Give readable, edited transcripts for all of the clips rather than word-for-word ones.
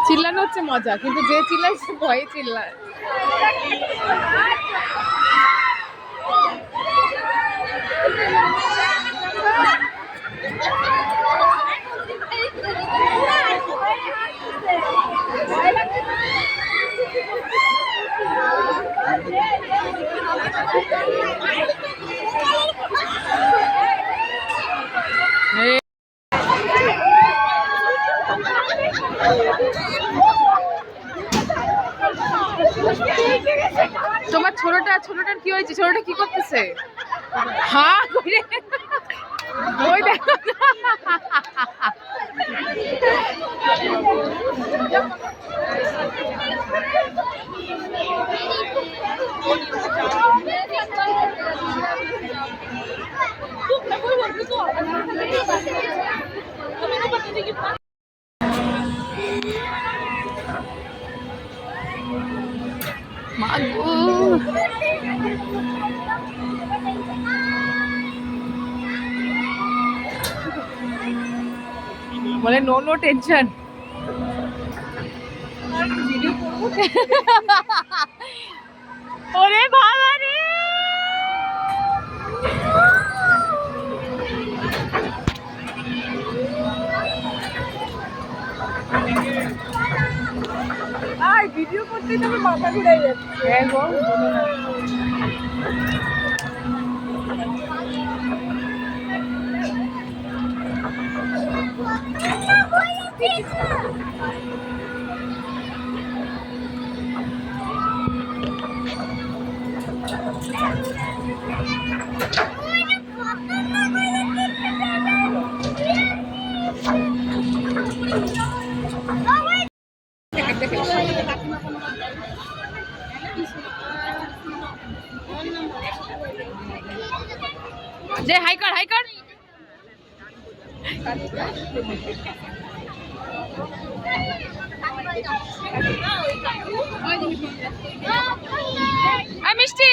চিল্লানো হচ্ছে মজা, কিন্তু যে চিল্লায় সে ভয়ে চিল্লায়। তোমার ছোটটার কি হয়েছে? ছোটটা কি করতেছে? হ্যাঁ করে ওই দেখো। মাগো বলে নো নো টেনশন। ওরে বাবা রে, আর ভিডিও করতে তো মাথা ঘুরে যাচ্ছে। হ্যাঁ গো, যে হাই কর হাই কর। মিষ্টি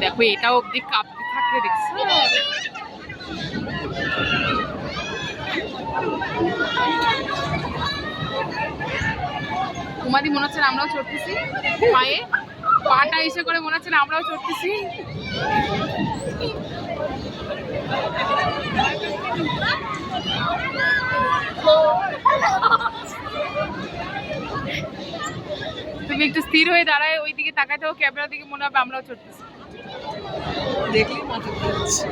দেখো, এটা অব্দি কাঁপতে থাকে, দেখছো? তোমারই মনে হচ্ছে আমরাও চড়তেছি পায়ে, পাটা এসে করে মনে হচ্ছে আমরাও চড়তেছি। তুমি একটু স্থির হয়ে দাঁড়ায় ওই দিকে তাকাতে হোক, ক্যামেরার দিকে মনে হবে আমরাও চড়তেছি। দেখলি মাথা ঘুরছে।